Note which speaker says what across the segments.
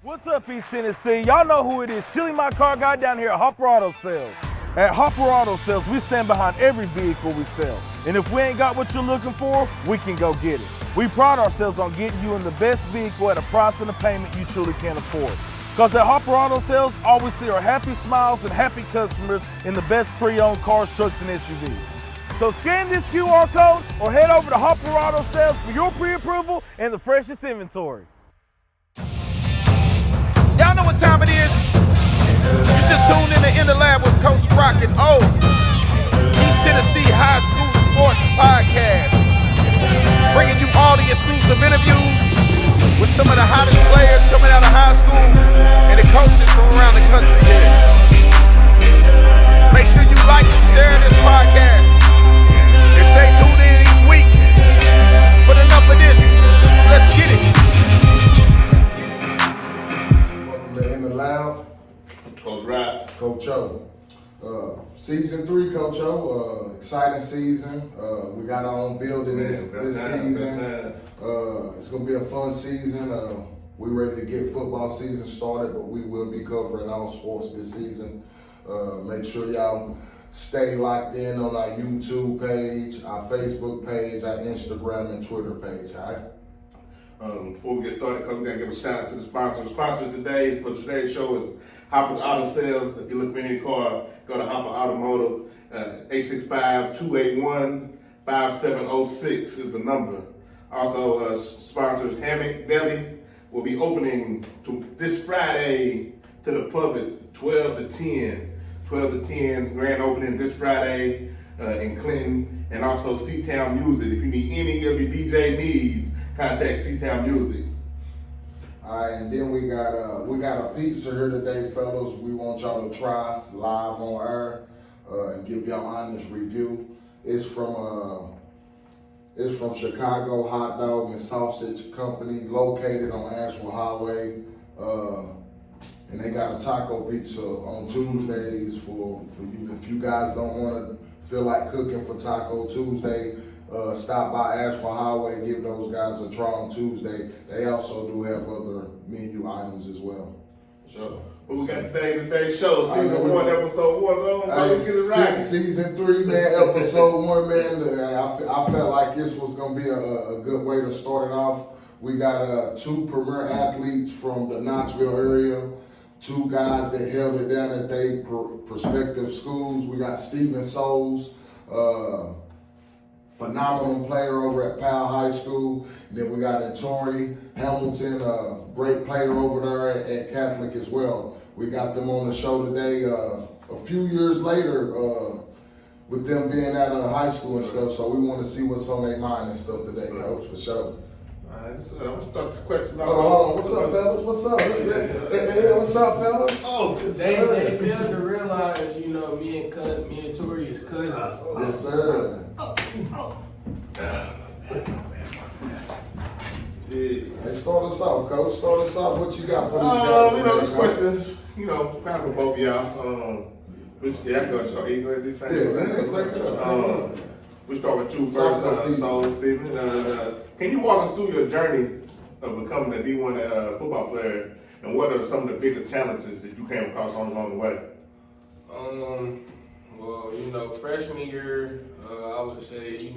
Speaker 1: What's up, East Tennessee? Y'all know who it is. Chili My Car Guy down here at Hopper Auto Sales. At Hopper Auto Sales, we stand behind every vehicle we sell. And if we ain't got what you're looking for, we can go get it. We pride ourselves on getting you in the best vehicle at a price and a payment you truly can afford. Because at Hopper Auto Sales, all we see are happy smiles and happy customers in the best pre-owned cars, trucks, and SUVs. So scan this QR code or head over to Hopper Auto Sales for your pre-approval and the freshest inventory.
Speaker 2: Y'all know what time it is? You just tuned in the Lab with Coach Rock and O. East Tennessee High School Sports Podcast. Bringing you all the exclusive interviews with some of the hottest players coming out of high school and the coaches from around the country here. Make sure you like and share this podcast. And stay tuned in each week. But enough of this. Let's get it.
Speaker 3: In the Lab,
Speaker 4: Coach Rock,
Speaker 3: Coach O. Season 3, Coach O. Exciting season. We got our own building this season. It's gonna be a fun season. We're ready to get football season started, but we will be covering all sports this season. Make sure y'all stay locked in on our YouTube page, our Facebook page, our Instagram and Twitter page. All right.
Speaker 4: Before we get started, Coach, we gotta give a shout out to the sponsor. The sponsor today for today's show is Hopper Auto Sales. If you look for any car, go to Hopper Automotive. 865-281-5706 is the number. Also, sponsors Hammock Deli will be opening this Friday to the public, 12 to 10. 12 to 10, grand opening this Friday in Clinton. And also C-Town Music. If you need any of your DJ needs, contact C-Town Music.
Speaker 3: All right, and then we got a pizza here today, fellas. We want y'all to try live on air and give y'all honest review. It's from Chicago Hot Dog and Sausage Company, located on Asheville Highway. And they got a taco pizza on Tuesdays for you. If you guys don't want to feel like cooking for Taco Tuesday, stop by Asheville Highway and give those guys a try on Tuesday. They also do have other menu items as well.
Speaker 4: Sure. What we got today's show, season 1, episode 1. Let's get it right.
Speaker 3: Season 3, man, episode 1, man. I felt like this was going to be a good way to start it off. We got 2 premier athletes from the Knoxville area, 2 guys that held it down at their prospective schools. We got Stephen Souls, phenomenal player over at Peay High School. And then we got Antoni, Hamliton, great player over there at Catholic as well. We got them on the show today a few years later with them being at high school and stuff. So we want to see what's on their mind and stuff today, Coach, for sure.
Speaker 4: All right, let's start the question off.
Speaker 3: Hold on, what's up, fellas? What's up? Hey, what's up, fellas?
Speaker 4: Oh,
Speaker 5: They failed to realize, me and Tori is cousins.
Speaker 3: Yes, sir.
Speaker 4: Yeah.
Speaker 3: Hey, start us off, Coach. Start us off. What you got for these guys?
Speaker 4: This question is, kind of for both of y'all. I go ahead and do things. We start with you first. So, Stephen, can you walk us through your journey of becoming a D1 football player, and what are some of the biggest challenges that you came across along the way?
Speaker 5: Well, freshman year, I would say,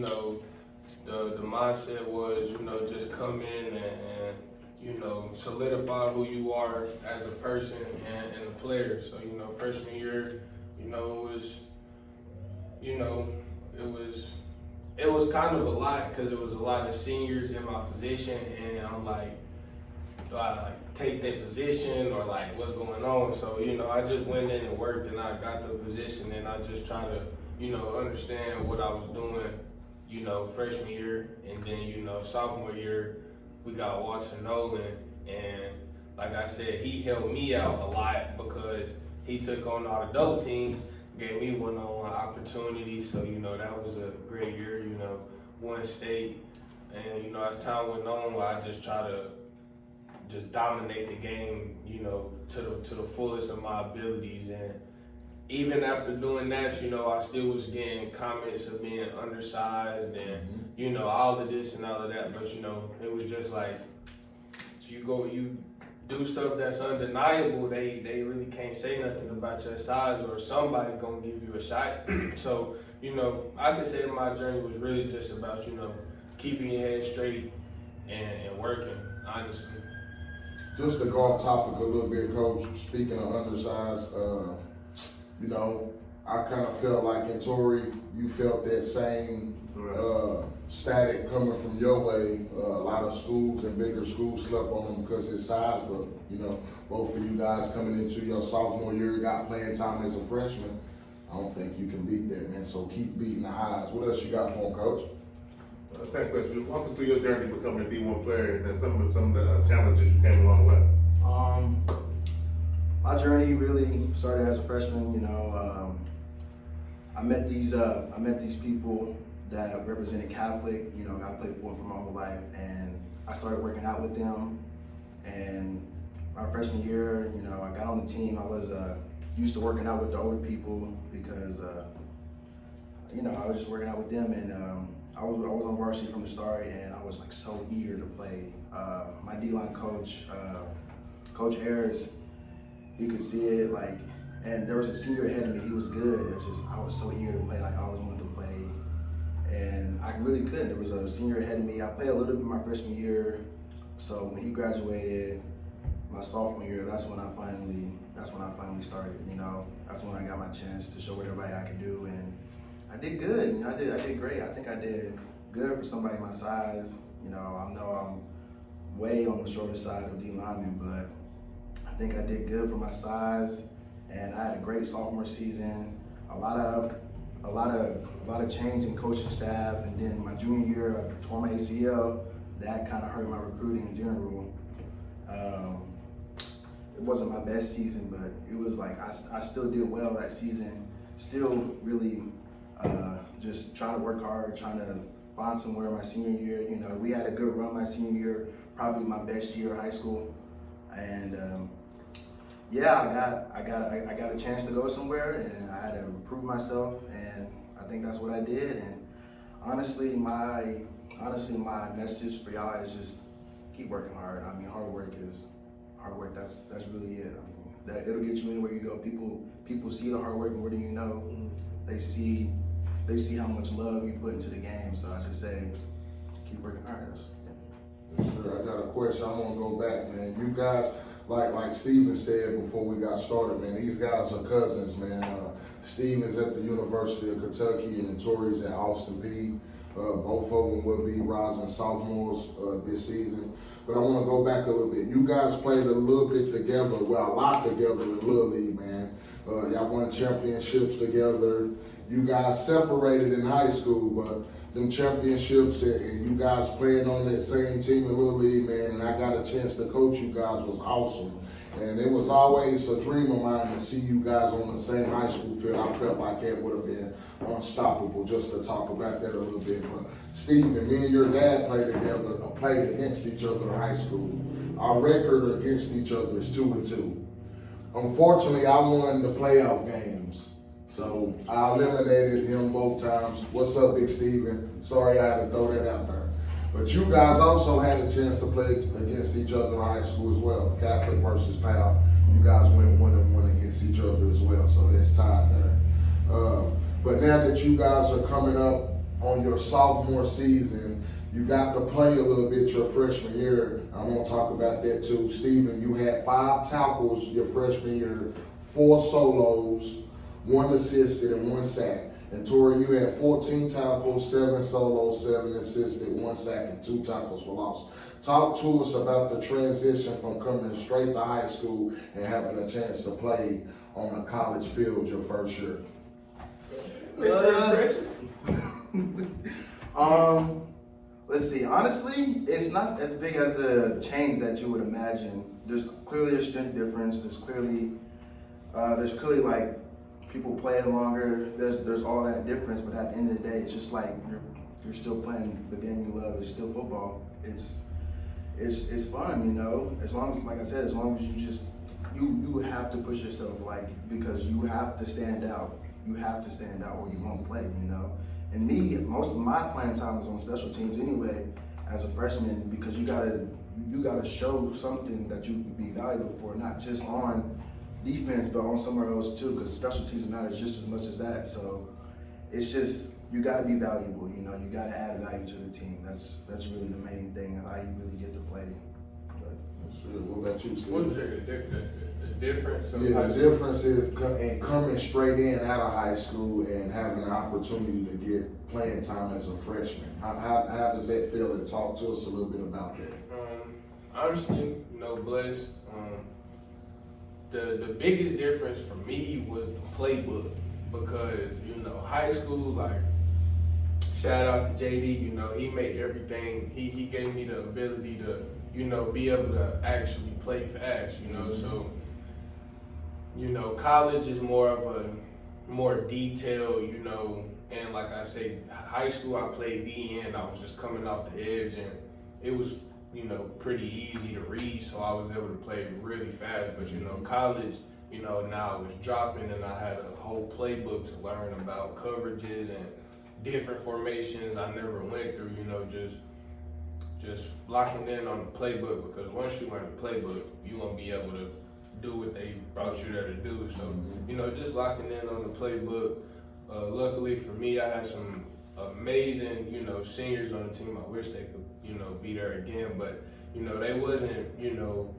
Speaker 5: the mindset was, just come in and solidify who you are as a person and a player. So, freshman year, it was kind of a lot because it was a lot of seniors in my position, and I'm like, do I take that position or what's going on? So, I just went in and worked and I got the position, and I just try to, understand what I was doing, freshman year. And then, sophomore year, we got Walter Nolan, and like I said, he helped me out a lot because he took on all the double teams, gave me one-on-one opportunities. So, that was a great year, won state. And, as time went on, I just try to just dominate the game, to the fullest of my abilities. And even after doing that, I still was getting comments of being undersized and, all of this and all of that. But, it was just like, you do stuff that's undeniable, they really can't say nothing about your size, or somebody gonna give you a shot. So, you know, I can say my journey was really just about, you know, keeping your head straight and working, honestly.
Speaker 3: Just to go off topic a little bit, Coach, speaking of undersized, you know, I kind of felt like in Tory, you felt that same static coming from your way. A lot of schools and bigger schools slept on him because of his size, but, you know, both of you guys coming into your sophomore year, got playing time as a freshman. I don't think you can beat that, man, so keep beating the highs. What else you got for him, Coach?
Speaker 4: Thank you. Walk us through your journey becoming a D1 player and some of the challenges you came along the way.
Speaker 6: My journey really started as a freshman. You know, I met these people that represented Catholic. You know, I played football for my whole life, and I started working out with them. And my freshman year, you know, I got on the team. I was used to working out with the older people because, you know, I was just working out with them, and I was on varsity from the start, and I was like so eager to play. My D-line coach, Coach Ayers, you could see it, like, and there was a senior ahead of me. He was good. It's just I was so eager to play, like I always wanted to play, and I really couldn't. There was a senior ahead of me. I played a little bit my freshman year, so when he graduated, my sophomore year, that's when I finally started. You know, that's when I got my chance to show everybody I could do, and I did good. You know, I did great. I think I did good for somebody my size. You know I'm way on the shorter side of D lineman, but I think I did good for my size, and I had a great sophomore season. A lot of change in coaching staff, and then my junior year I tore my ACL. That kind of hurt my recruiting in general. It wasn't my best season, but it was like I still did well that season. Still really just trying to work hard, trying to find somewhere my senior year. You know, we had a good run my senior year, probably my best year of high school, and yeah, I got a chance to go somewhere, and I had to improve myself, and I think that's what I did. And honestly, my message for y'all is just keep working hard. I mean, hard work. That's really it. I mean, that it'll get you anywhere you go. People see the hard work more than you know. They see how much love you put into the game. So I just say, keep working hard.
Speaker 3: Sure, I got a question. I want to go back, man. You guys, like Steven said before we got started, man, these guys are cousins, man. Steven's at the University of Kentucky and Tory's at Austin Peay. Both of them will be rising sophomores this season. But I want to go back a little bit. You guys played a little bit together, well, a lot together in Little League, man. Y'all won championships together. You guys separated in high school, but them championships and you guys playing on that same team in Little League, man, and I got a chance to coach you guys was awesome. And it was always a dream of mine to see you guys on the same high school field. I felt like it would have been unstoppable, just to talk about that a little bit. But Steve, me and your dad played against each other in high school. Our record against each other is 2-2. Unfortunately, I won the playoff games. So I eliminated him both times. What's up, Big Steven? Sorry I had to throw that out there. But you guys also had a chance to play against each other in high school as well. Catholic versus Peay. You guys went 1-1 against each other as well, so that's tied there. But now that you guys are coming up on your sophomore season, you got to play a little bit your freshman year. I want to talk about that too. Steven, you had 5 tackles your freshman year, 4 solos, 1 assisted, and 1 sack. And Tory, you had 14 tackles, 7 solos, 7 assisted, 1 sack, and 2 tackles for loss. Talk to us about the transition from coming straight to high school and having a chance to play on a college field your first year.
Speaker 6: Let's see. Honestly, it's not as big as a change that you would imagine. There's clearly a strength difference. There's clearly like people playing longer. There's all that difference. But at the end of the day, it's just like you're still playing the game you love. It's still football. It's fun, you know. As long as, like I said, as long as you have to push yourself, like, because you have to stand out. You have to stand out or you won't play, you know. And me, most of my playing time was on special teams anyway as a freshman, because you gotta you got to show something that you could be valuable for, not just on defense, but on somewhere else too, because special teams matters just as much as that. So it's just, you got to be valuable, you know, you got to add value to the team. That's really the main thing of how you really get to play. But
Speaker 3: That's good. What about you, Steve?
Speaker 5: What is the difference?
Speaker 3: Yeah, the difference is coming straight in out of high school and having an opportunity to get playing time as a freshman. How does that feel? And talk to us a little bit about that.
Speaker 5: Honestly, you know, blessed. The biggest difference for me was the playbook, because, you know, high school, like, shout out to JD, you know, he made everything, he gave me the ability to, you know, be able to actually play fast, you know, so, you know, college is more of a more detailed, you know, and like I say, high school I played DN, I was just coming off the edge, and it was, you know, pretty easy to read, so I was able to play really fast. But, you know, college, you know, now it was dropping, and I had a whole playbook to learn about coverages and different formations I never went through, you know, just locking in on the playbook, because once you learn the playbook, you won't be able to do what they brought you there to do. So, you know, just locking in on the playbook. Luckily for me, I had some amazing, you know, seniors on the team. I wish they could, you know, be there again, but, you know, they wasn't, you know,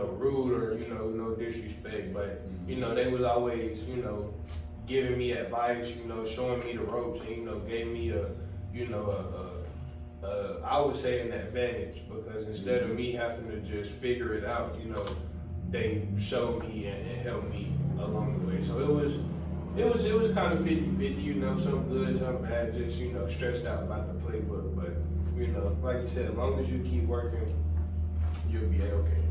Speaker 5: rude or, you know, no disrespect, but, you know, they was always, you know, giving me advice, you know, showing me the ropes, and, you know, gave me I would say an advantage, because instead of me having to just figure it out, you know, they showed me and helped me along the way. So it was kind of 50-50, you know, some good, some bad, just, you know, stressed out about the playbook. But, you know, like you said, as long as you keep working, you'll be okay.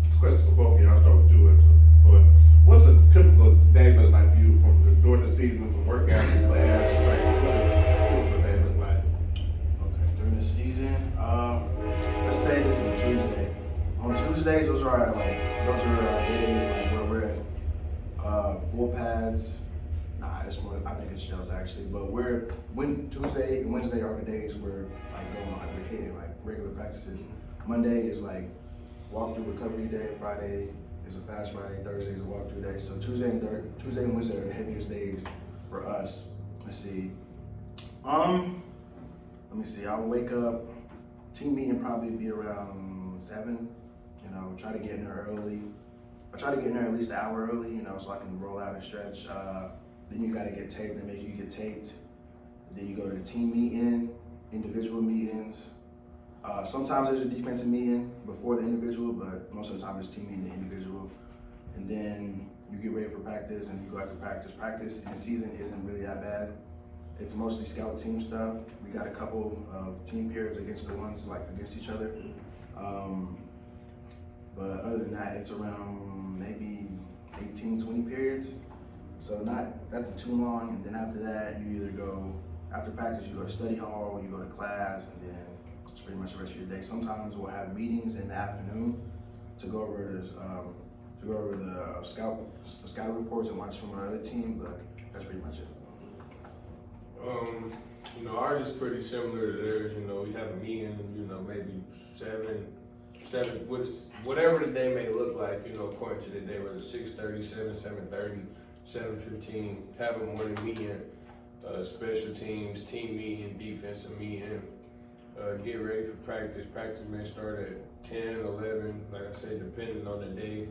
Speaker 4: This question for both of you. I'll start with you. But what's a typical day look like for you during the season, from workout to class? Like, what a typical day look like?
Speaker 6: okay, during the season, let's say this is a Tuesday. On Tuesdays, those are our days like where we're at full pads. Nah, it's more, I think it's shells actually. But Tuesday and Wednesday are the days we're like going like we're hitting like regular practices. Monday is like walkthrough recovery day. Friday is a fast Friday. Thursday is a walkthrough day. So Tuesday and Wednesday are the heaviest days for us. Let's see. Let me see. I'll wake up. Team meeting probably be around 7. You know, try to get in there early. I try to get in there at least an hour early, you know, so I can roll out and stretch. Then you got to get taped. They make you get taped. Then you go to the team meeting, individual meetings. Sometimes there's a defensive meeting before the individual, but most of the time it's team meeting and individual. And then you get ready for practice, and you go out to practice. Practice in season isn't really that bad. It's mostly scout team stuff. We got a couple of team periods against each other. But other than that, it's around maybe 18, 20 periods. So nothing too long. And then after that, you either go, after practice, you go to study hall, you go to class, and then it's pretty much the rest of your day. Sometimes we'll have meetings in the afternoon to go over the scout reports and watch from our other team, but that's pretty much it.
Speaker 5: You know, ours is pretty similar to theirs. You know, we have a meeting, you know, maybe 7, whatever the day may look like, you know, according to the day, whether 6:30, 7:30, 7:15, have a morning meeting, special teams, team meeting, defensive meeting, get ready for practice. Practice may start at 10, 11, like I said, depending on the day.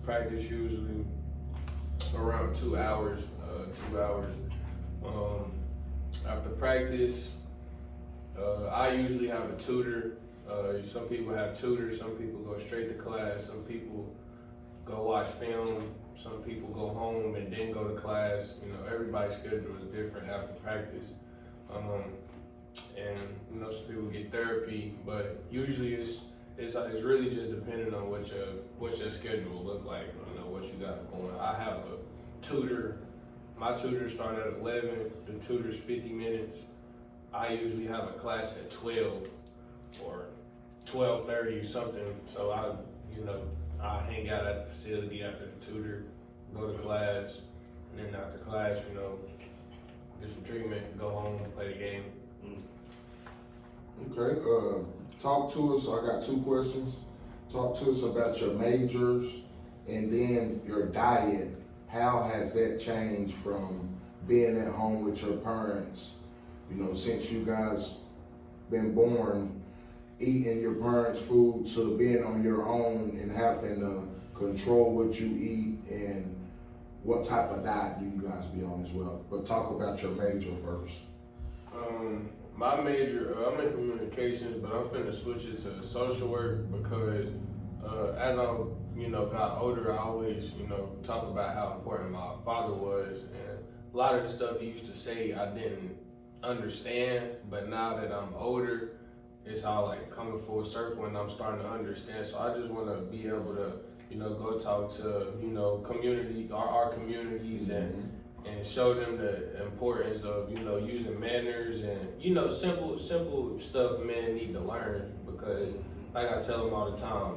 Speaker 5: Practice usually around 2 hours, After practice, I usually have a tutor. Some people have tutors, some people go straight to class, some people go watch film, some people go home and then go to class. You know, everybody's schedule is different after practice. And you know, some people get therapy, but usually it's really just depending on what your schedule look like, you know, what you got going. I have a tutor. My tutors start at 11, the tutor's 50 minutes. I usually have a class at 12 or 12:30 or something. So I hang out at the facility after the tutor, go to class, and then after class, you know, do some treatment, go home, play the game.
Speaker 3: Okay, talk to us. I got 2 questions. Talk to us about your majors and then your diet. How has that changed from being at home with your parents, since you guys been born, eating your parents' food, to being on your own and having to control what you eat, and what type of diet do you guys be on as well? But talk about your major first.
Speaker 5: My major, I'm in communications, but I'm finna switch it to social work because as I, got older, I always, talk about how important my father was, and a lot of the stuff he used to say I didn't understand, but now that I'm older, it's all like coming full circle and I'm starting to understand. So I just want to be able to, go talk to, community, our communities, and show them the importance of, using manners and, simple stuff men need to learn, because like I tell them all the time,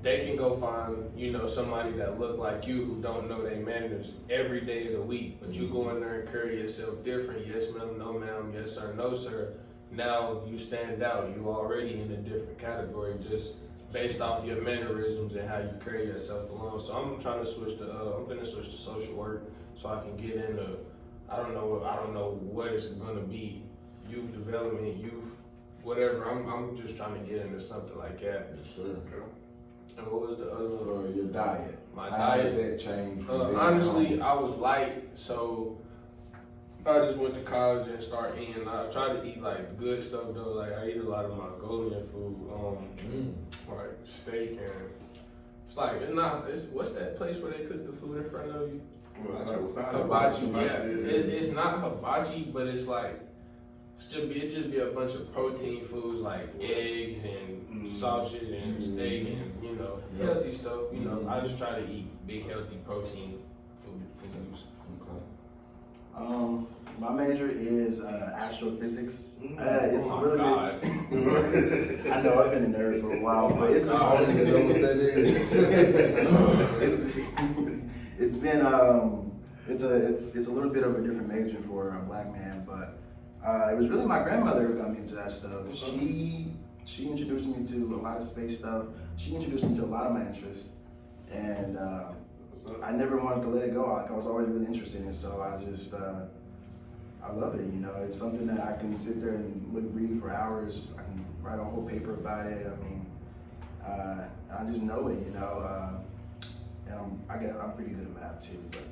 Speaker 5: they can go find, somebody that look like you who don't know their manners every day of the week, but you go in there and carry yourself different. Yes, ma'am, no, ma'am, yes, sir, no, sir. Now you stand out. You already in a different category just based off your mannerisms and how you carry yourself along. So I'm trying to switch to, I'm finna switch to social work so I can get into, I don't know what it's gonna be, youth development, youth, whatever. I'm just trying to get into something like that.
Speaker 3: Yes, sir.
Speaker 5: And what was the other one?
Speaker 3: Your diet.
Speaker 5: My
Speaker 3: How
Speaker 5: diet.
Speaker 3: has that changed? From
Speaker 5: Honestly, I was light, so I just went to college and started eating. I try to eat like good stuff though. Like I eat a lot of Mongolian food, like steak, and it's like it's what's that place where they cook the food in front of you? Hibachi. Yeah, it's not hibachi, but it's like it just be a bunch of protein foods like eggs and sausage and steak and healthy stuff. I just try to eat big healthy protein foods.
Speaker 3: Okay.
Speaker 6: My major is astrophysics. It's
Speaker 5: Oh
Speaker 6: a
Speaker 5: my
Speaker 6: little
Speaker 5: God.
Speaker 6: bit. I know I've been a nerd for a while, but it's
Speaker 3: I don't even know what that is.
Speaker 6: it's been it's a little bit of a different major for a black man, but it was really my grandmother who got me into that stuff. She introduced me to a lot of space stuff. She introduced me to a lot of my interests, and I never wanted to let it go. I was always really interested in it, so I love it. It's something that I can sit there and read for hours. I can write a whole paper about it. I mean, I just know it. And I'm pretty good at math too, but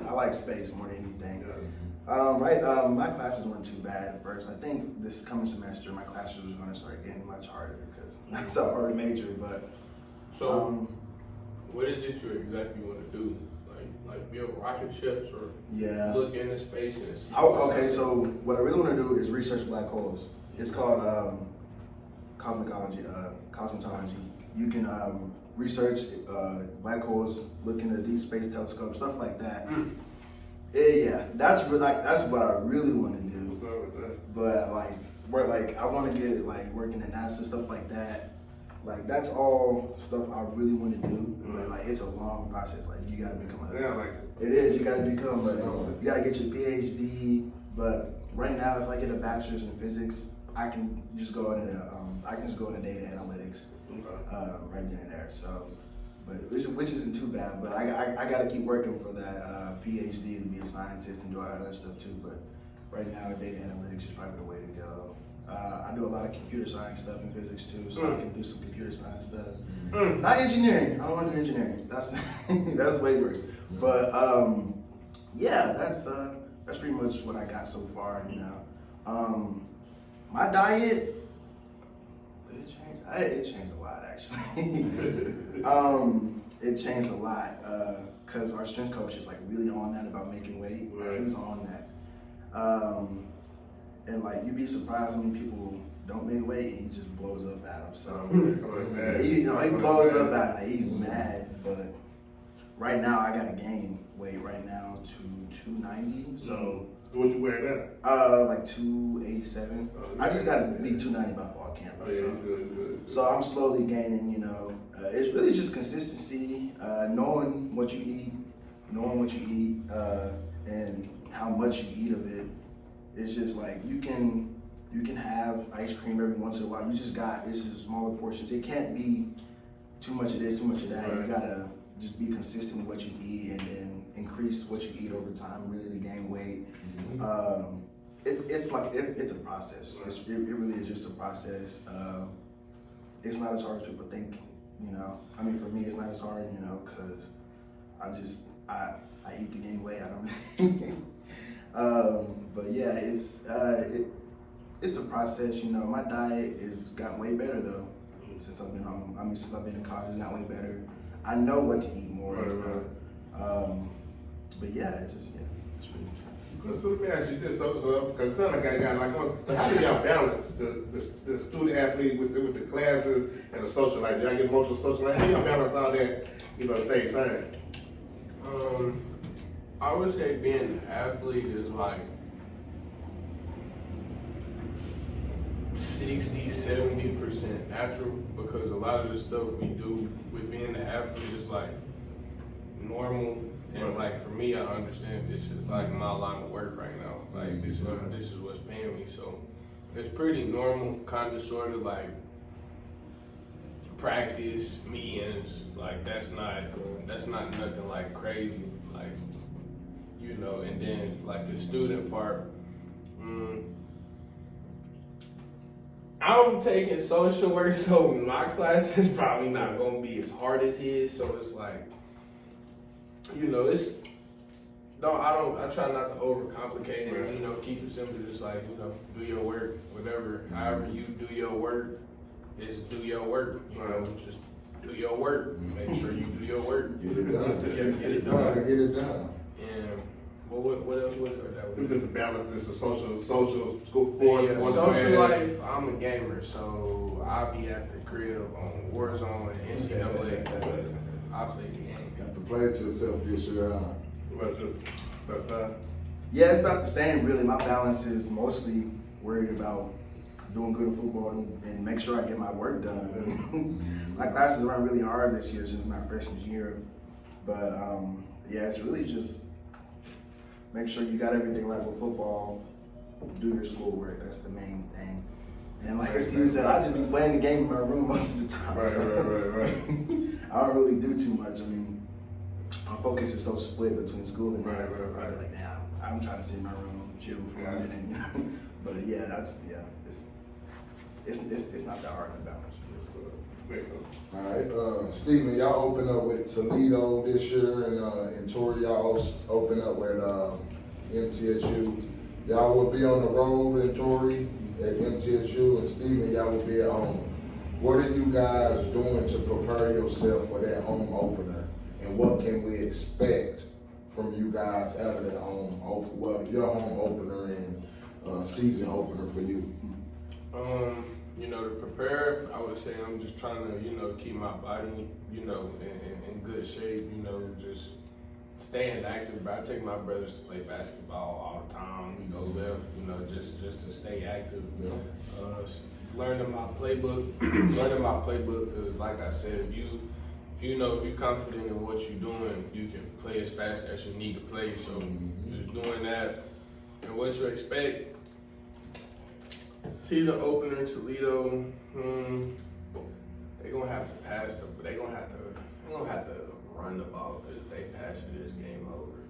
Speaker 6: I like space more than anything. My classes weren't too bad at first. I think this coming semester my classes was going to start getting much harder because that's a hard major. But
Speaker 5: so, what is it you exactly want to do? Like build rocket ships or look into space and see?
Speaker 6: Okay, so what I really want to do is research black holes. It's called cosmetology. You can research black holes, look into deep space telescopes, stuff like that. Yeah, that's what I really want to do.
Speaker 4: What's up with that?
Speaker 6: But I want to get working at NASA, stuff like that. That's all stuff I really want to do. But it's a long process. You gotta become it is. You gotta become you gotta get your PhD. But right now, if I get a bachelor's in physics, I can just go into data analytics right then and there. So, but which isn't too bad. But I got to keep working for that PhD to be a scientist and do all that other stuff too. But right now, data analytics is probably the way to go. I do a lot of computer science stuff in physics too, so I can do some computer science stuff. Not engineering. I don't want to do engineering. That's that's way worse. But yeah, that's pretty much what I got so far. My diet. It changed a lot, actually. It changed a lot because our strength coach is really on that about making weight. He was on that, and you'd be surprised how many people don't make weight and he just blows up at them. So he blows up at them. He's mad, but right now I gotta gain weight right now to 290. So.
Speaker 4: What you wearing now?
Speaker 6: 287. I just gotta be 290 by fall camp.
Speaker 4: Oh yeah, good.
Speaker 6: So I'm slowly gaining, it's really just consistency, knowing what you eat, and how much you eat of it. It's just you can You can have ice cream every once in a while. You just got, this is smaller portions. It can't be too much of this, too much of that.
Speaker 4: Right.
Speaker 6: You gotta just be consistent with what you eat and then increase what you eat over time, really to gain weight. It's a process. It really is just a process. It's not as hard as people think, you know. I mean, for me, it's not as hard, you know, because I eat to gain weight. I don't. But yeah, it's a process, you know. My diet has gotten way better though since I've been home. I mean, since I've been in college, it's gotten way better. I know what to eat more. But yeah, it's just it's pretty.
Speaker 4: So let me ask you this, so because some guy got like, how do y'all balance the student athlete with the classes and the social life? Do y'all get emotional social life? How y'all balance all that, you know, stay sane?
Speaker 5: I would say being an athlete is like 60-70% natural, because a lot of the stuff we do with being an athlete is like normal. And like for me, I understand this is like my line of work right now. Like this is what's paying me. So it's pretty normal, kind of sort of like practice, meetings. Like that's not nothing like crazy. Like, you know, and then like the student part, I'm taking social work, so my class is probably not gonna be as hard as his. So it's like, you know, I try not to overcomplicate it, you know, keep it simple, just like, you know, do your work, whatever, however you do your work, is do your work, you know, just do your work, make sure you do your work.
Speaker 3: Get it done.
Speaker 5: Yes, get it done.
Speaker 3: Gotta get it done.
Speaker 5: And what else was it? That was
Speaker 4: Just the balance is the social school sports.
Speaker 5: yeah, social life, I'm a gamer, so I'll be at the crib on Warzone and NCAA, I play the game.
Speaker 3: Got to play it yourself this year, huh?
Speaker 4: What about you? About time?
Speaker 6: Yeah, it's about the same, really. My balance is mostly worried about doing good in football and make sure I get my work done. My classes run really hard this year since my freshman year. But yeah, it's really just make sure you got everything right with football, do your schoolwork. That's the main thing. And like Steve said, I just be playing the game in my room most of the time.
Speaker 4: Right.
Speaker 6: I don't really do too much. I mean, my focus is so split between school and dance.
Speaker 4: Right.
Speaker 6: Like, nah, I'm trying to sit in my room, chill for a minute. You know? But yeah, it's not that hard to balance.
Speaker 3: All right, Stephen, y'all open up with Toledo this year, and Tori, y'all open up with MTSU. Y'all will be on the road in Tori at MTSU, and Stephen, y'all will be at home. What are you guys doing to prepare yourself for that home opener, and what can we expect from you guys out of that your home opener and season opener for you?
Speaker 5: You know, to prepare, I would say I'm just trying to, you know, keep my body, you know, in good shape, you know, just staying active. But I take my brothers to play basketball all the time. We go left, you know, just to stay active.
Speaker 3: Yeah.
Speaker 5: Learning my playbook, because like I said, if you're confident in what you're doing, you can play as fast as you need to play. So just doing that and what you expect. Season opener in Toledo, they're gonna have to pass but they're gonna have to run the ball, because if they pass it, it's game over.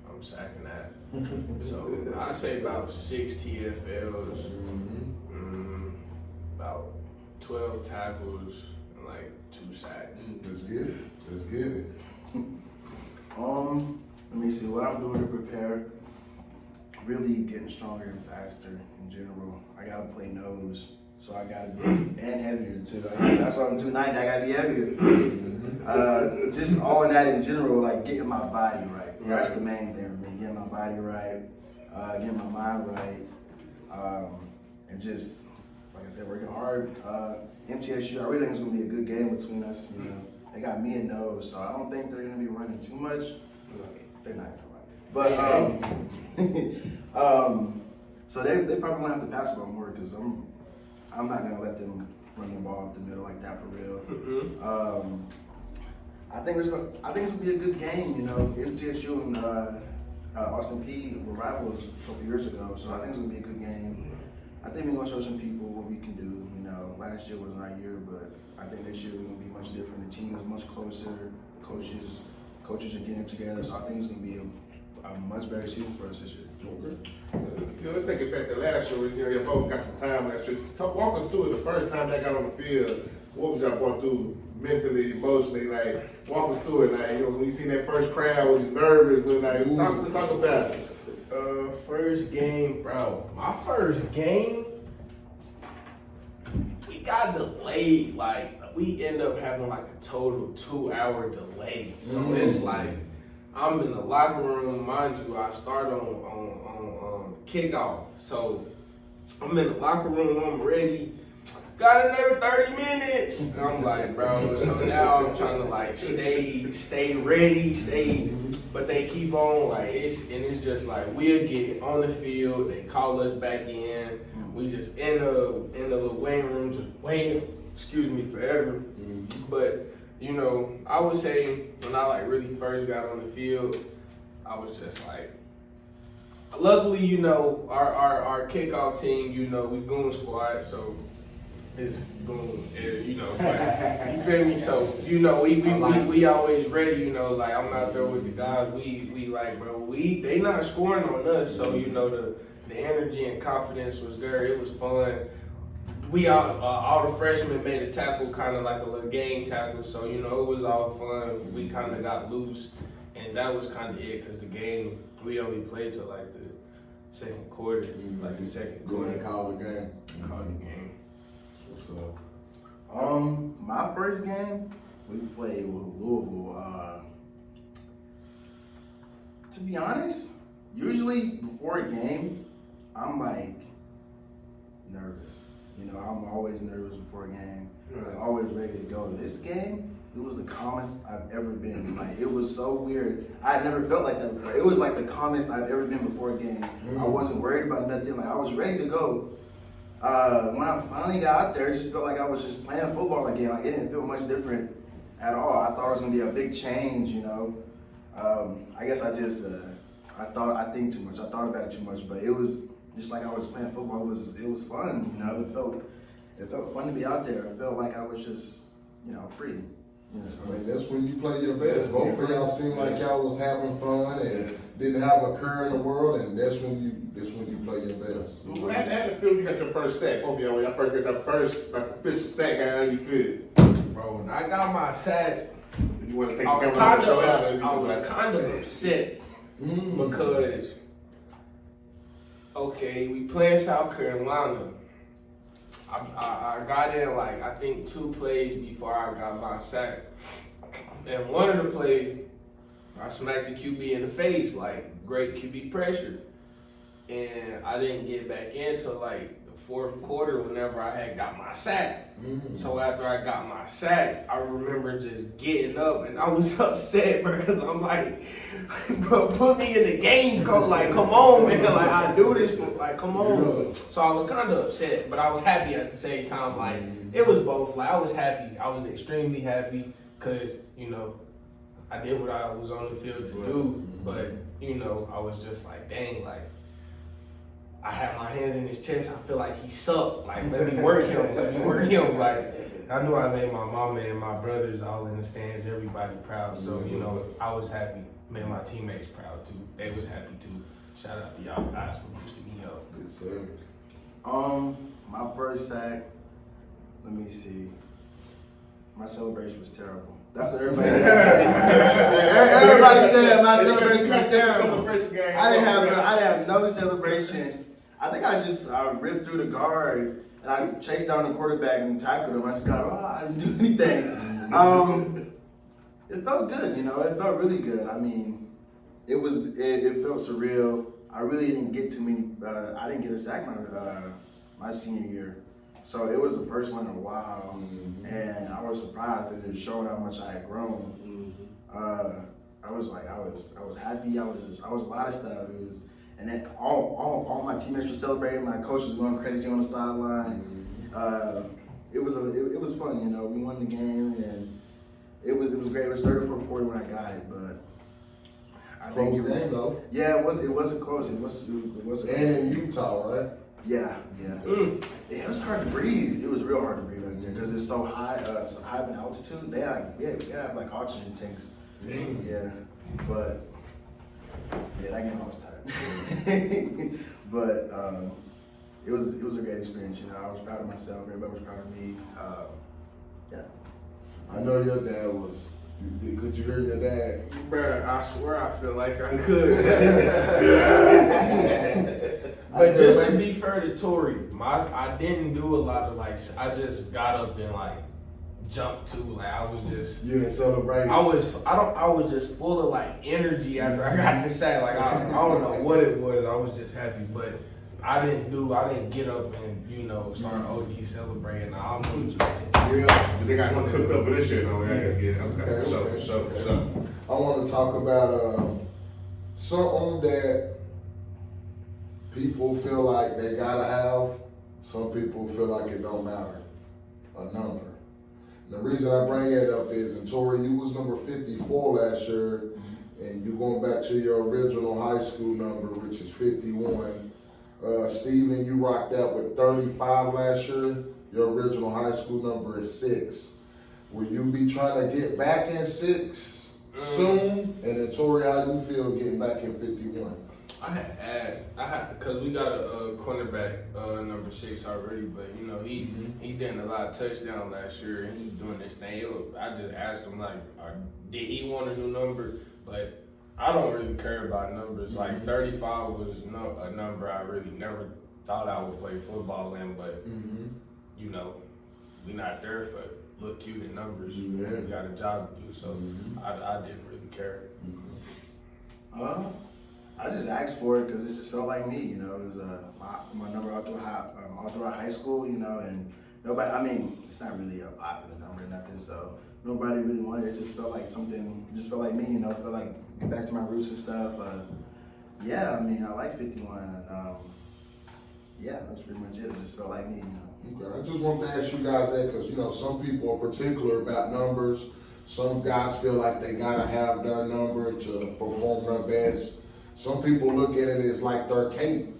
Speaker 5: I'm sacking that. So I say about 6 TFLs, about 12 tackles, and like 2 sacks.
Speaker 3: Let's get it.
Speaker 6: Let me see what I'm doing to prepare. Really getting stronger and faster in general. I gotta play nose, so I gotta be and heavier too. That's what I'm doing tonight. I gotta be heavier. Just all of that in general, like getting my body right. That's the main thing for me. Getting my body right, getting my mind right, and just like I said, working hard. MTSU, I really think it's gonna be a good game between us. You know, they got me and nose, so I don't think they're gonna be running too much. They're not gonna run. But so they probably gonna have to pass the ball more, because I'm not gonna let them run the ball up the middle like that for real. I think it's gonna be a good game. You know, MTSU and Austin Peay were rivals a couple years ago, so I think it's gonna be a good game. I think we're gonna show some people what we can do. You know, last year wasn't our year, but I think this year we're gonna be much different. The team is much closer. Coaches are getting together, so I think it's gonna be a much better season for us this year.
Speaker 4: Okay. You know, let's take it back to last year. You know, you both got some time last year. Walk us through it. The first time that got on the field, what was y'all going through mentally, emotionally? Like, walk us through it. Like, you know, when you seen that first crowd, was you nervous? Like, talk about it.
Speaker 5: First game, bro. My first game, we got delayed. Like, we end up having like a total 2-hour delay. So it's like, I'm in the locker room, mind you, I start on kickoff. So I'm in the locker room, I'm ready. Got another 30 minutes. And I'm like, bro, so now I'm trying to like stay ready, but they keep on like it's just like we'll get on the field, they call us back in. We just in the little waiting room, just waiting, forever. But you know, I would say when I like really first got on the field, I was just like, luckily, you know, our kickoff team, you know, we goon squad, so it's goon, you know, like, you feel me? So, you know, we always ready, you know, like I'm out there with the guys, we like, bro, they not scoring on us, so you know the energy and confidence was there. It was fun. We all the freshmen made a tackle, kind of like a little game tackle. So you know it was all fun. We kind of got loose, and that was kind of it. Because the game we only played till like the second quarter, like the second
Speaker 3: Go
Speaker 5: quarter.
Speaker 3: ahead and call the game.
Speaker 5: Called the game.
Speaker 3: What's up?
Speaker 6: My first game, we played with Louisville. To be honest, usually before a game, I'm like nervous. You know, I'm always nervous before a game. Like always ready to go. This game, it was the calmest I've ever been. Like it was so weird. I had never felt like that before. It was like the calmest I've ever been before a game. I wasn't worried about nothing. Like I was ready to go. When I finally got out there, it just felt like I was just playing football again. Like it didn't feel much different at all. I thought it was gonna be a big change. You know, I guess I think too much. I thought about it too much, but it was just like I was playing football. It was fun, you know. It felt fun to be out there. It felt like I was just, you know, free. You know?
Speaker 3: I mean, that's when you play your best. Both of y'all seemed like y'all was having fun and didn't have a cur in the world, and that's when you play your best.
Speaker 4: So at the field, you got your first sack. Both of y'all, when y'all first get that first like official sack, how you feel?
Speaker 5: Bro, when I got my sack,
Speaker 4: You want to take
Speaker 5: I
Speaker 4: the
Speaker 5: was
Speaker 4: camera and show out?
Speaker 5: I was kind of upset because, okay, we playing South Carolina. I got in like, I think 2 plays before I got my sack. And one of the plays, I smacked the QB in the face, like great QB pressure. And I didn't get back in till like the 4th quarter whenever I had got my sack. So after I got my sack, I remember just getting up and I was upset because I'm like, bro, put me in the game, coach. Like, come on, man. Like, I do this for, like, come on. So I was kind of upset, but I was happy at the same time. Like, it was both. Like, I was happy. I was extremely happy because, you know, I did what I was on the field to do. But, you know, I was just like, dang, like, I had my hands in his chest. I feel like he sucked. Like, let me work him. Like, I knew I made my mama and my brothers all in the stands, everybody proud. So, you know, I was happy. Made my teammates proud too. They was happy too. Shout out to y'all guys for boosting me up.
Speaker 3: Yes, sir.
Speaker 6: My first sack, let me see. My celebration was terrible. That's what everybody said. Everybody said my celebration was terrible. I didn't have no celebration. I think I ripped through the guard and I chased down the quarterback and tackled him. I just got, I didn't do anything. It felt good, you know. It felt really good. I mean, it felt surreal. I really didn't get too many. I didn't get a sack my senior year, so it was the first one in a while, and I was surprised that it showed how much I had grown. I was happy. I was a lot of stuff. It was, and then all my teammates were celebrating. My coach was going crazy on the sideline. It was fun, you know. We won the game and. It was great. It was 34-40 when I got it, but I think
Speaker 3: Close game though.
Speaker 6: Yeah, it wasn't close. It wasn't.
Speaker 3: And in Utah, right?
Speaker 6: Yeah. It was hard to breathe. It was real hard to breathe back there because it's so high of an altitude. They have like oxygen tanks. Yeah, but that game I was tired. But it was a great experience. You know, I was proud of myself. Everybody was proud of me. Yeah.
Speaker 3: I know your dad was. Could you hear your dad?
Speaker 5: Bruh, I swear I feel like I could. But just to be fair to Tori, I didn't do a lot of like, I just got up and like jumped to, like I was just.
Speaker 3: You didn't celebrate?
Speaker 5: I was just full of like energy after I got to say, like I don't know what it was, I was just happy, but I didn't get up and, you know, start OD celebrating. I don't know what you said.
Speaker 3: Yeah.
Speaker 4: They got something cooked up for this year, though. Yeah, okay. So.
Speaker 3: I want to talk about something that people feel like they gotta have. Some people feel like it don't matter. A number. The reason I bring it up is, and Tori, you was number 54 last year, and you going back to your original high school number, which is 51. Steven, you rocked out with 35 last year. Your original high school number is 6. Will you be trying to get back in 6 soon? And then Tori, how you feel getting back in 51?
Speaker 5: I had, cause we got a cornerback number 6 already, but you know he did a lot of touchdowns last year, and he doing this thing. I just asked him like, did he want a new number? But I don't really care about numbers. Like 35 was a number I really never thought I would play football in, but you know, we not there for look cute in numbers. We got a job to do, so I didn't really care.
Speaker 6: I just asked for it because it just felt like me, you know. It was my number all throughout high school, you know, and nobody. I mean, it's not really a popular number or nothing, so nobody really wanted it. It just felt like something. It just felt like me, you know. It felt like get back to my roots and stuff. Yeah, I mean, I like 51. Yeah, that's pretty much it. It just felt like me, you know.
Speaker 3: Okay, I just want to ask you guys that because, you know, some people are particular about numbers. Some guys feel like they gotta have their number to perform their best. Some people look at it as like their cape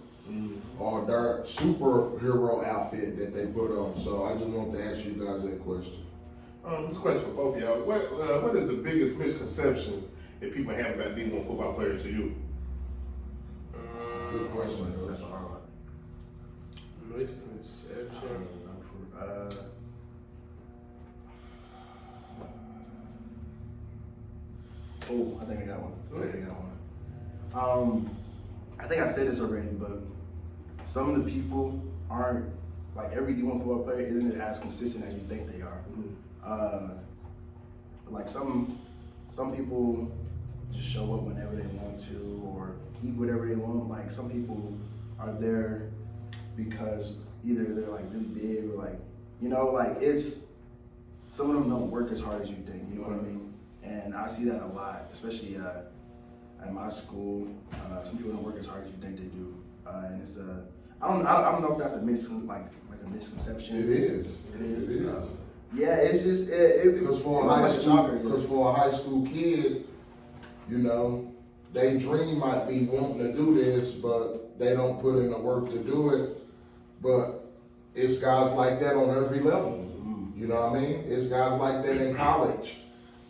Speaker 3: or their superhero outfit that they put on. So I just want to ask you guys that question.
Speaker 4: This question for both of y'all. What is the biggest misconception that people have about being a football player to you?
Speaker 3: Good question.
Speaker 6: That's a hard one.
Speaker 5: Misconception.
Speaker 6: Oh, I think I got one. I think I said this already, but some of the people aren't, like every D1 football player isn't as consistent as you think they are. Like some people just show up whenever they want to or eat whatever they want. Like some people are there because either they're like really big or like, you know, like some of them don't work as hard as you think, you know what I mean? And I see that a lot, especially at my school. Some people don't work as hard as you think they do, and it's I don't know if that's a misconception.
Speaker 3: It is.
Speaker 6: Yeah, it's just
Speaker 3: because for a high school kid, you know, they dream might be wanting to do this, but they don't put in the work to do it. But it's guys like that on every level. You know what I mean? It's guys like that in college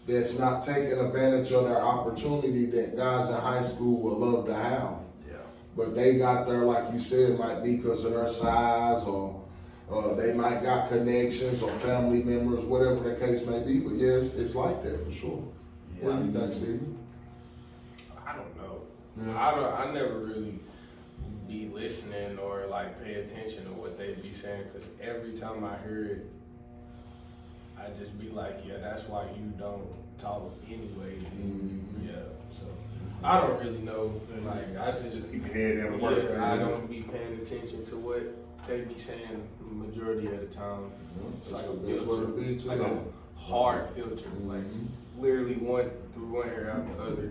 Speaker 3: that's not taking advantage of their opportunity that guys in high school would love to have.
Speaker 6: Yeah.
Speaker 3: But they got there, like you said, might be because of their size or they might got connections or family members, whatever the case may be. But yes, it's like that for sure.
Speaker 6: Yeah.
Speaker 3: What do you think, Steven?
Speaker 5: I don't know.
Speaker 3: Yeah.
Speaker 5: I never really be listening or like pay attention to what they be saying, because every time I hear it, I just be like, yeah, that's why you don't talk anyway. Yeah, so I don't really know. Like I just
Speaker 4: keep your head down and work.
Speaker 5: I don't be paying attention to what they be saying the majority of the time. It's like a filter, like a hard filter. Like literally one through one ear out the other.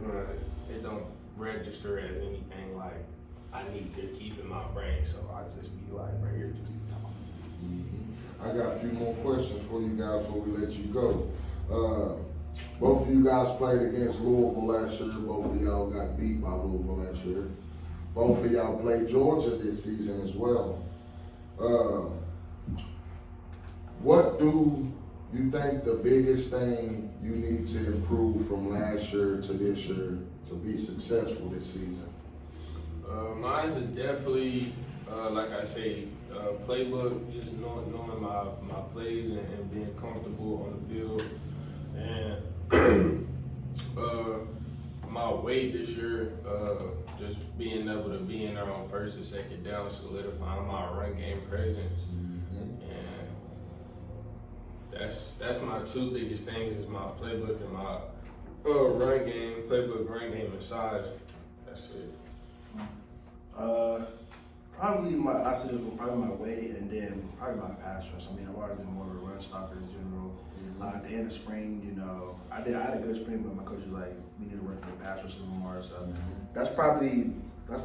Speaker 5: It don't register as anything like I need to keep in my brain. So I just be like right here, just talking.
Speaker 3: I got a few more questions for you guys before we let you go. Both of you guys played against Louisville last year. Both of y'all got beat by Louisville last year. Both of y'all played Georgia this season as well. What do you think the biggest thing you need to improve from last year to this year to be successful this season?
Speaker 5: Mine is definitely, like I say, playbook, just knowing my plays and being comfortable on the field. And my weight this year, just being able to be in there on first and second down, solidifying my run game presence. And that's my two biggest things is my playbook and my run game, run game, and size. That's it.
Speaker 6: Probably I said probably my weight and then probably my pass rush. I mean, I've always been more of a run stopper in general. At the end of spring, you know, I had a good spring, but my coach was like, we need to work on the pass rush a little more. So those are probably my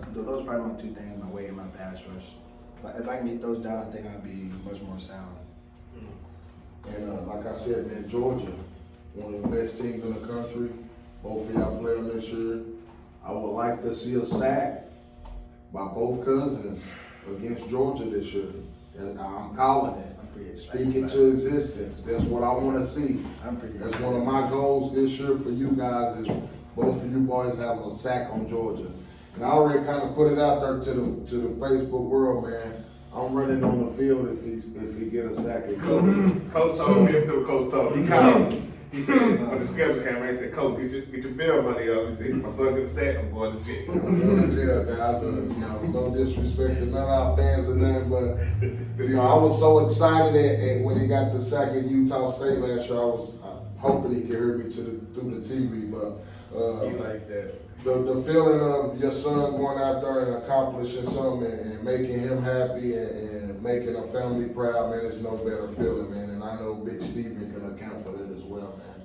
Speaker 6: two things: my weight and my pass rush. But if I can get those down, I think I'd be much more sound.
Speaker 3: And like I said, man, Georgia, one of the best teams in the country. Both of y'all play them this year. I would like to see a sack by both cousins against Georgia this year. And I'm calling it. Speak it to existence. That's what I want to see. That's one of my goals this year for you guys is both of you boys have a sack on Georgia. And I already kind of put it out there to the Facebook world, man. I'm running on the field if he get a sack.
Speaker 4: Coach told me to Coach told me. He called me. He said when the schedule came out, he said, Coach, get your bail money up. He said, my son get a sack, I'm going to jail.
Speaker 3: I'm going to jail, guys. No disrespect to none of our fans or nothing, but I was so excited at when he got the sack at Utah State last year. I was hoping he could hear me through the TV, but
Speaker 5: You like that?
Speaker 3: The feeling of your son going out there and accomplishing something and making him happy and making a family proud, man, there's no better feeling, man. And I know Big Steven can account for that as well, man.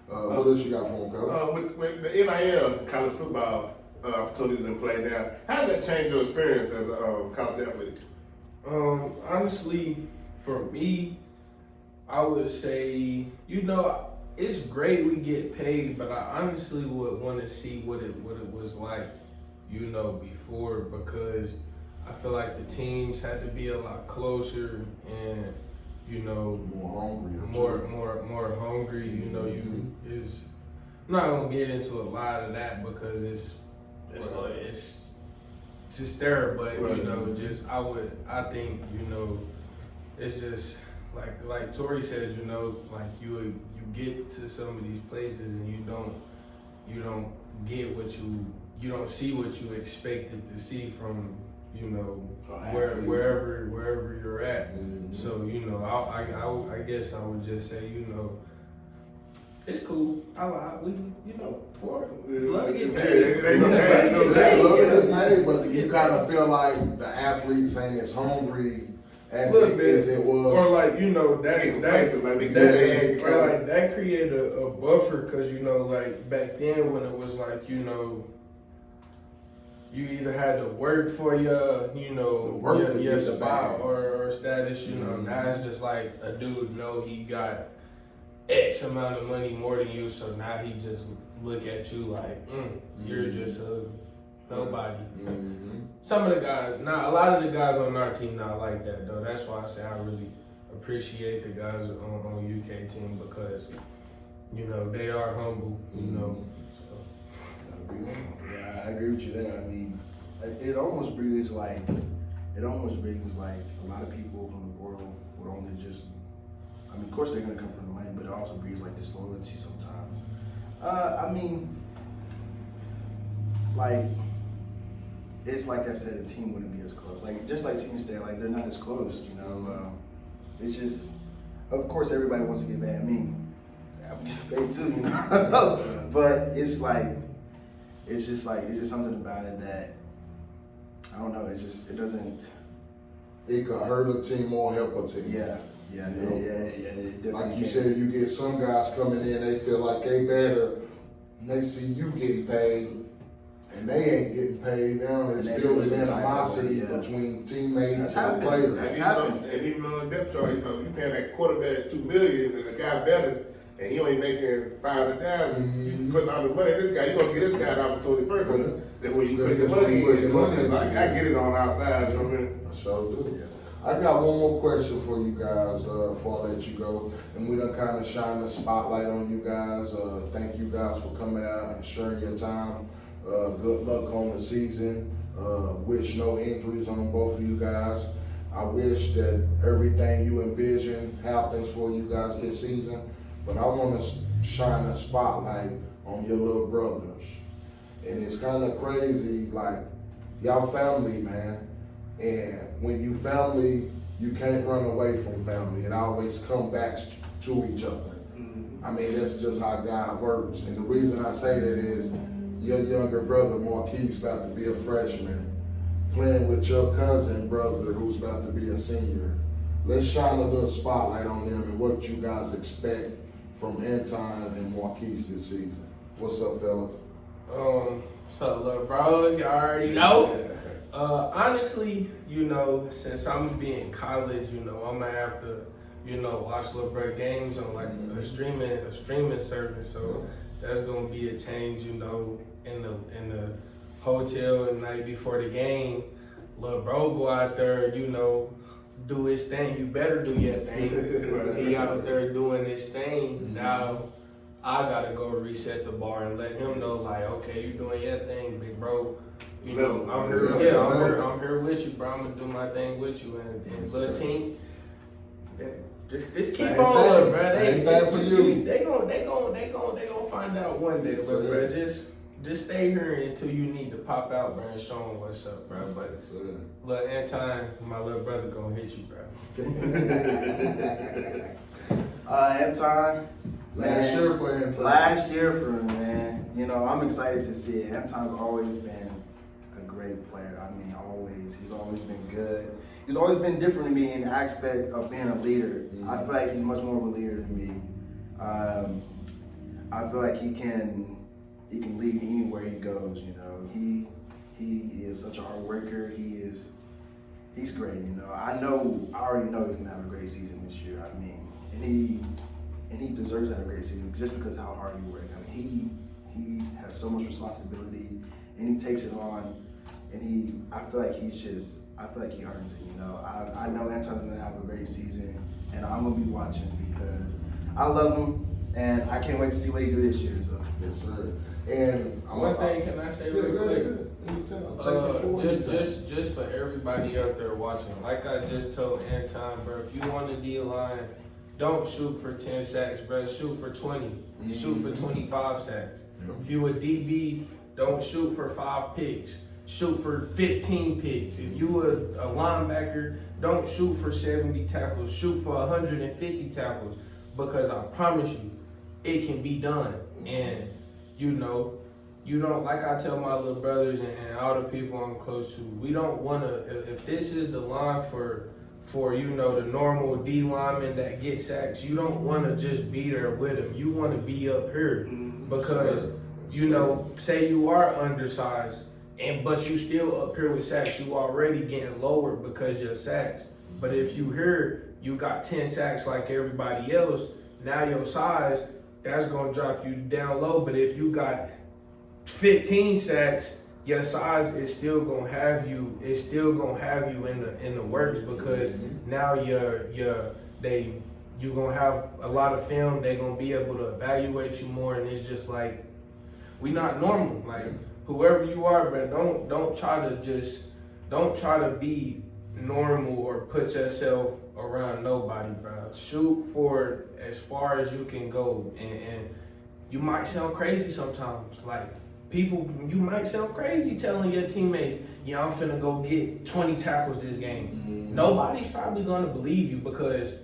Speaker 3: What else you got for him, Coach?
Speaker 4: With the NIL college football opportunities in play now, how did that change your experience as a college athlete?
Speaker 5: Honestly, for me, I would say, it's great we get paid, but I honestly would want to see what it was like, before, because I feel like the teams had to be a lot closer and, more hungry. I'm not gonna get into a lot of that because it's just there, but I think it's just like Tori says, like you get to some of these places and you don't get you don't see what you expected to see from wherever you're at. So I guess I would just say it's cool. For love to get
Speaker 3: paid. But you kind of feel like the athletes ain't as hungry as it was,
Speaker 5: or that created a buffer because back then when it was you either had to work for your spot or status. Now it's just like a dude he got X amount of money more than you, so now he just look at you like you're just a nobody. Some of the guys, a lot of the guys on our team not like that though. That's why I say I really appreciate the guys on UK team because they are humble. So.
Speaker 6: Yeah, I agree with you there. I mean, it almost breeds like a lot of people from the world would only just. I mean, of course they're gonna come from the money, but it also breeds like disloyalty sometimes. It's like I said, the team wouldn't be as close. Just like teams say, they're not as close. It's just, of course, everybody wants to get paid. I mean, I'm getting paid too, but it's just something about it that I don't know. It doesn't.
Speaker 3: It could hurt a team or help a team.
Speaker 6: Yeah.
Speaker 3: Like you said, you get some guys coming in, they feel like they better, and they see you getting paid, and they ain't getting paid now. It's building animosity between teammates and players.
Speaker 4: And even on the depth chart, you paying that quarterback $2 million, and the guy better, and he only making $500,000. You putting all the money in this guy, you gonna get this guy the opportunity first. Then when you put the money in, I get it on our side. You know what I mean?
Speaker 3: I sure do. I got one more question for you guys before I let you go. And we done kind of shine the spotlight on you guys. Thank you guys for coming out and sharing your time. Good luck on the season. Wish no injuries on both of you guys. I wish that everything you envision happens for you guys this season. But I want to shine a spotlight on your little brothers. And it's kind of crazy, like, y'all family, man. And when you family, you can't run away from family. It always come back to each other. I mean, that's just how God works. And the reason I say that is your younger brother, Marquise, about to be a freshman, playing with your cousin brother who's about to be a senior. Let's shine a little spotlight on them and what you guys expect from Antoni and Marquise this season. What's up, fellas?
Speaker 5: What's up, little bros? Y'all already know. Honestly, you know, since I'm gonna be in college, you know, I'm gonna have to, you know, watch little bro games on like a streaming service. So that's gonna be a change, you know, in the hotel the night before the game. Little bro go out there, you know, do his thing. You better do your thing. He out there doing his thing. Now I gotta go reset the bar and let him know, like, okay, you doing your thing, big bro. You know, I'm here. Yeah, I'm here with you, bro. I'm gonna do my thing with you, and little team. Just keep on, bro.
Speaker 3: Same thing for you.
Speaker 5: They gonna find out one day, but bro, just stay here until you need to pop out, bro, and show them what's up, bro. But little Antoni, my little brother, gonna hit you, bro.
Speaker 6: Antoni.
Speaker 3: Last year for Antoni.
Speaker 6: Last year for him, man. You know, I'm excited to see it. Antoni's always been a great player. I mean, always. He's always been good. He's always been different to me in the aspect of being a leader. I feel like he's much more of a leader than me. I feel like he can lead anywhere he goes. You know, he is such a hard worker. He's great. You know, I already know he's gonna have a great season this year. I mean, and he deserves to have a great season just because of how hard he works. I mean, he has so much responsibility, and he takes it on. And I feel like he earns it. You know, I know Antoni's gonna have a great season, and I'm gonna be watching because I love him, and I can't wait to see what he do this year. So
Speaker 3: yes, sir. And
Speaker 5: one thing can I say real quick? Just for everybody out there watching, like I just told Antoni, bro, if you want a D-line, don't shoot for 10 sacks, bro. Shoot for 20. Shoot for 25 sacks. If you a DB, don't shoot for 5 picks. Shoot for 15 picks. If you a linebacker, don't shoot for 70 tackles. Shoot for 150 tackles, because I promise you, it can be done. And you know, you don't, like I tell my little brothers and all the people I'm close to, we don't want to, if this is the line for you know, the normal D lineman that gets sacks, you don't want to just be there with him. You want to be up here because, you know, say you are undersized, but you still up here with sacks, you already getting lower because you're sacks. But if you here, you got 10 sacks like everybody else, now your size, that's going to drop you down low. But if you got 15 sacks, your size is still going to have you, in the works, because now you're going to have a lot of film. They're going to be able to evaluate you more, and it's just like, we not normal. Like, whoever you are, but don't try to be normal or put yourself around nobody, bro. Shoot for as far as you can go, and you might sound crazy sometimes. Like, you might sound crazy telling your teammates, yeah, I'm finna go get 20 tackles this game. Nobody's probably gonna believe you, because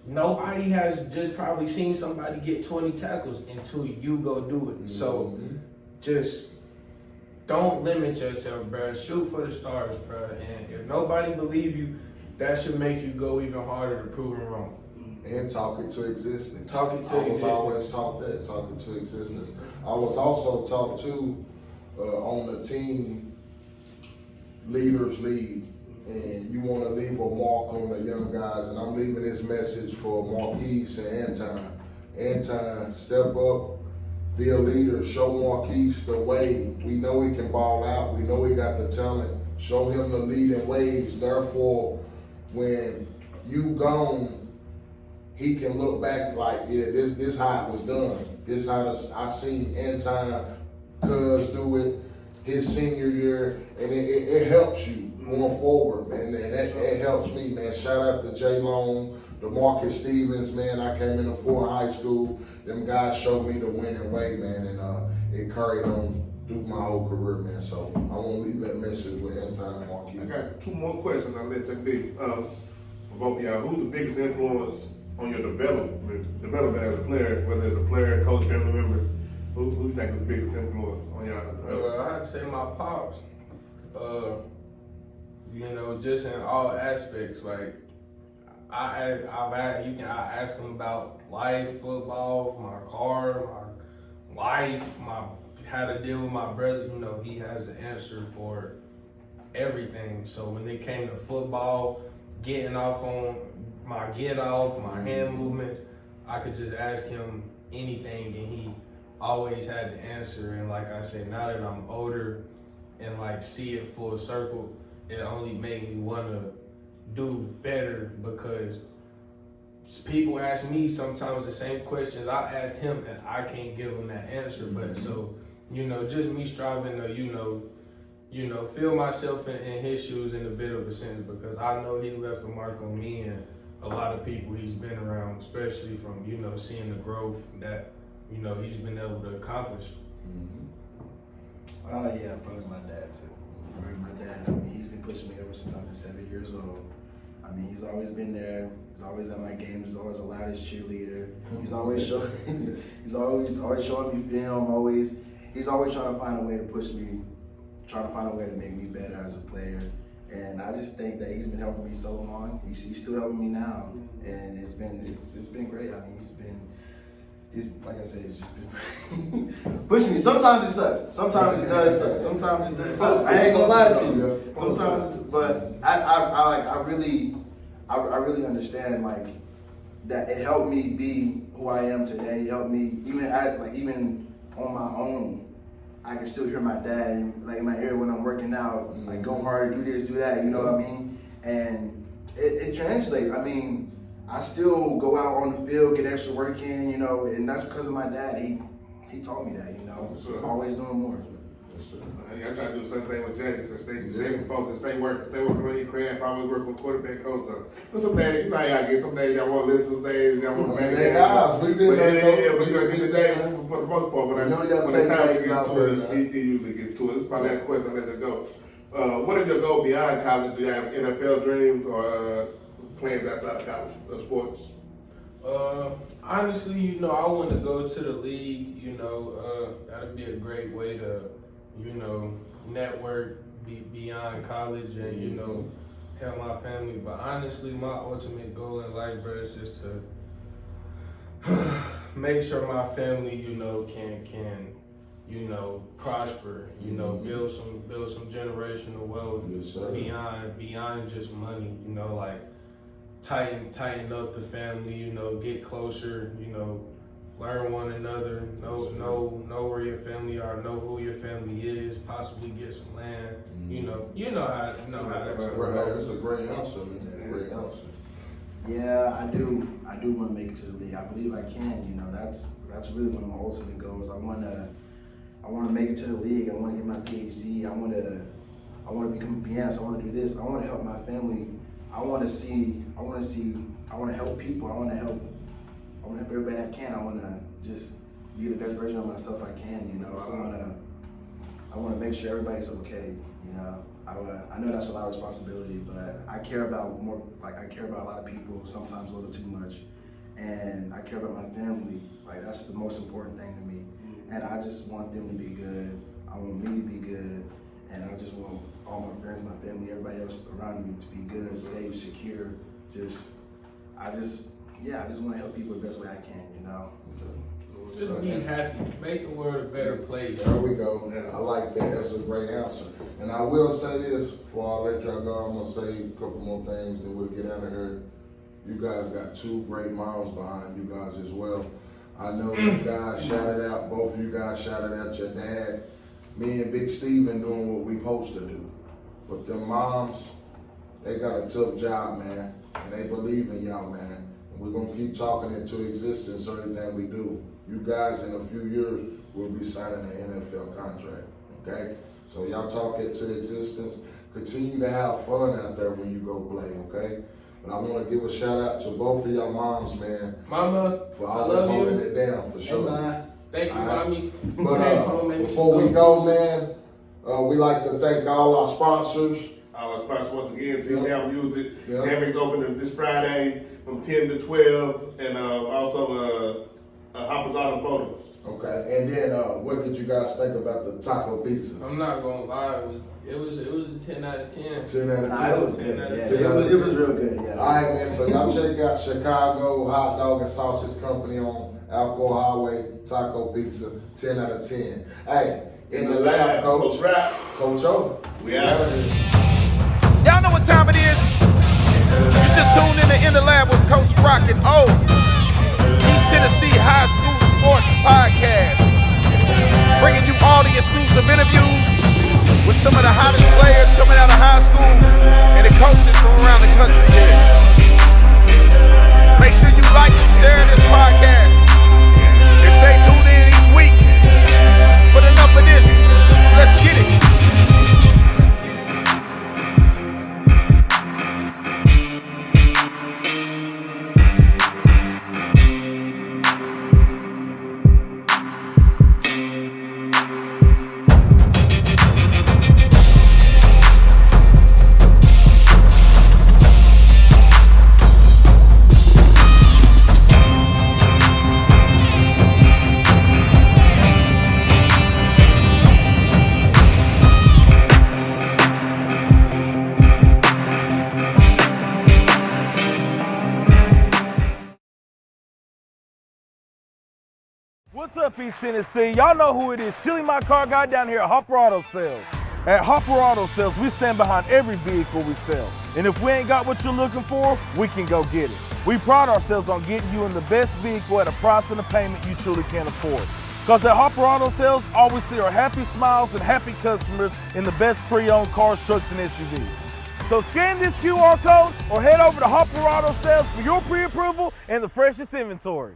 Speaker 5: nobody has just probably seen somebody get 20 tackles until you go do it. So just don't limit yourself, bro. Shoot for the stars, bro. And if nobody believe you, that should make you go even harder to prove them wrong.
Speaker 3: And talk it to existence.
Speaker 5: Talk it to existence.
Speaker 3: I was always taught that, talk it to existence. I was also taught too, on the team, leaders lead. And you want to leave a mark on the young guys. And I'm leaving this message for Marquise and Antoni. Antoni, step up, be a leader, show Marquise the way. We know he can ball out. We know he got the talent. Show him the leading ways. Therefore, when you gone, he can look back like, yeah, this how it was done. This how I seen Antoni Cuz do it his senior year, and it helps you going forward, man. And it helps me, man. Shout out to J Long, DeMarcus Stevens, man. I came into Ford High School. Them guys showed me the winning way, man, and it carried on through my whole career, man. So I want to leave that message with Antoni and Marquis.
Speaker 4: I got 2 more questions. I'll let you be for both of y'all. Who's the biggest influence on your development as a player, whether it's a player, coach, family member? Who you think is the biggest influence on y'all?
Speaker 5: I'd say my pops. You know, just in all aspects. Like I ask him about life, football, my car, my life, how to deal with my brother. You know, he has an answer for everything. So when it came to football, getting off on my my hand movements, I could just ask him anything and he always had the answer. And like I said, now that I'm older and like see it full circle, it only made me want to do better, because people ask me sometimes the same questions I asked him and I can't give them that answer. But so, you know, just me striving to, you know, feel myself in his shoes in a bit of a sense, because I know he left a mark on me and a lot of people he's been around, especially from, you know, seeing the growth that, you know, he's been able to accomplish.
Speaker 6: Oh yeah, probably my dad too. Probably my dad. I mean, he's been pushing me ever since I've been 7 years old. I mean, he's always been there. He's always at my games. He's always the loudest cheerleader. He's always showing. He's always showing me film. He's always trying to find a way to push me, trying to find a way to make me better as a player. And I just think that he's been helping me so long. He's still helping me now, and it's been great. I mean, he's like I said, he's just been pushing me. Sometimes it sucks. Sometimes it does suck. Sometimes it does suck. I ain't gonna lie to you. Sometimes, but I really understand like that. It helped me be who I am today. It helped me even on my own. I can still hear my dad like in my ear when I'm working out. Like, go harder, do this, do that. You know what I mean? And it translates. I mean, I still go out on the field, get extra work in, you know, and that's because of my dad. He taught me that, you know.
Speaker 4: Sure.
Speaker 6: Always doing more.
Speaker 4: I try to do the same thing with Jackie. So stay focused, stay working on your craft. Always work with quarterback coach. So some days, you know how y'all get. Some days y'all want to listen. Some days y'all want to make it.
Speaker 3: We've been there.
Speaker 4: But at the end of the day, for the most part, when
Speaker 3: know y'all
Speaker 4: the
Speaker 3: take
Speaker 4: time
Speaker 3: things
Speaker 4: gets
Speaker 3: out
Speaker 4: to it,
Speaker 3: there,
Speaker 4: he usually gets to it. This is my last question. Let it go. What is your goal beyond college? Do you have NFL dreams or plans outside of college sports?
Speaker 5: Honestly, you know, I want to go to the league. You know, that'd be a great way to, you know, network beyond college and, you know, help my family. But honestly, my ultimate goal in life, bro, is just to make sure my family, you know, can you know, prosper, you know, build some generational wealth.
Speaker 3: Yes, sir.
Speaker 5: beyond just money, you know, like tighten up the family, you know, get closer, you know, learn one another, know where your family are, know who your family is, possibly get some land, you know how that's
Speaker 3: That's a great answer, man. Great answer.
Speaker 6: Yeah, I do want to make it to the league. I believe I can. You know, that's really one of my ultimate goals. I want to make it to the league. I want to get my PhD. I want to become a pianist. I want to do this. I want to help my family. I want to help people. I want to help everybody I can. I want to just be the best version of myself I can. You know, I want to make sure everybody's okay. You know, I know that's a lot of responsibility, but I care about more. Like, I care about a lot of people. Sometimes a little too much, and I care about my family. Like, that's the most important thing to me. And I just want them to be good. I want me to be good, and I just want all my friends, my family, everybody else around me to be good, safe, secure. I just want to help people the best way I can, you know.
Speaker 5: Just be happy. Make the world a better place.
Speaker 3: There we go. I like that. That's a great answer. And I will say this before I let y'all go. I'm gonna say a couple more things, then we'll get out of here. You guys got 2 great moms behind you guys as well. I know you guys shouted out, both of you guys shouted out your dad. Me and Big Steven doing what we supposed to do. But them moms, they got a tough job, man, and they believe in y'all, man. And we're gonna keep talking into existence everything we do. You guys in a few years will be signing an NFL contract, okay? So y'all talk it to existence. Continue to have fun out there when you go play, okay? But I want to give a shout out to both of y'all moms, man.
Speaker 5: Mama,
Speaker 3: for always holding it down, for sure.
Speaker 5: Thank you, mommy.
Speaker 3: But before we go, man, we like to thank all our sponsors.
Speaker 4: Our sponsors once again, Team Down Music.
Speaker 3: Yep.
Speaker 4: Hamliton's opening this Friday from 10 to 12, and also Hoppers Automotive.
Speaker 3: Okay, and then what did you guys think about the taco pizza?
Speaker 5: I'm not gonna lie, it was a 10 out of 10.
Speaker 3: 10 out of 10.
Speaker 6: Nah, it was good.
Speaker 5: 10 out of
Speaker 6: Yeah,
Speaker 5: 10.
Speaker 6: it was real good. Yeah.
Speaker 3: All right, man. So y'all check out Chicago Hot Dog and Sausage Company on Alcoa Highway. Taco pizza, 10 out of 10. Hey, in the lab, Coach. Coach O.
Speaker 4: We out of here.
Speaker 2: Y'all know what time it is? You just tuned in the lab with Coach Rock and O. East Tennessee High School Sports Podcast. Bringing you all the exclusive interviews with some of the hottest players coming out of high school and the coaches from around the country here. Make sure you like and share this podcast. And stay tuned in each week. But enough of this. Let's get it.
Speaker 1: What's up, East Tennessee? Y'all know who it is. Chili, my car guy down here at Hopper Auto Sales. At Hopper Auto Sales, we stand behind every vehicle we sell. And if we ain't got what you're looking for, we can go get it. We pride ourselves on getting you in the best vehicle at a price and a payment you truly can afford. Because at Hopper Auto Sales, all we see are happy smiles and happy customers in the best pre-owned cars, trucks, and SUVs. So scan this QR code or head over to Hopper Auto Sales for your pre-approval and the freshest inventory.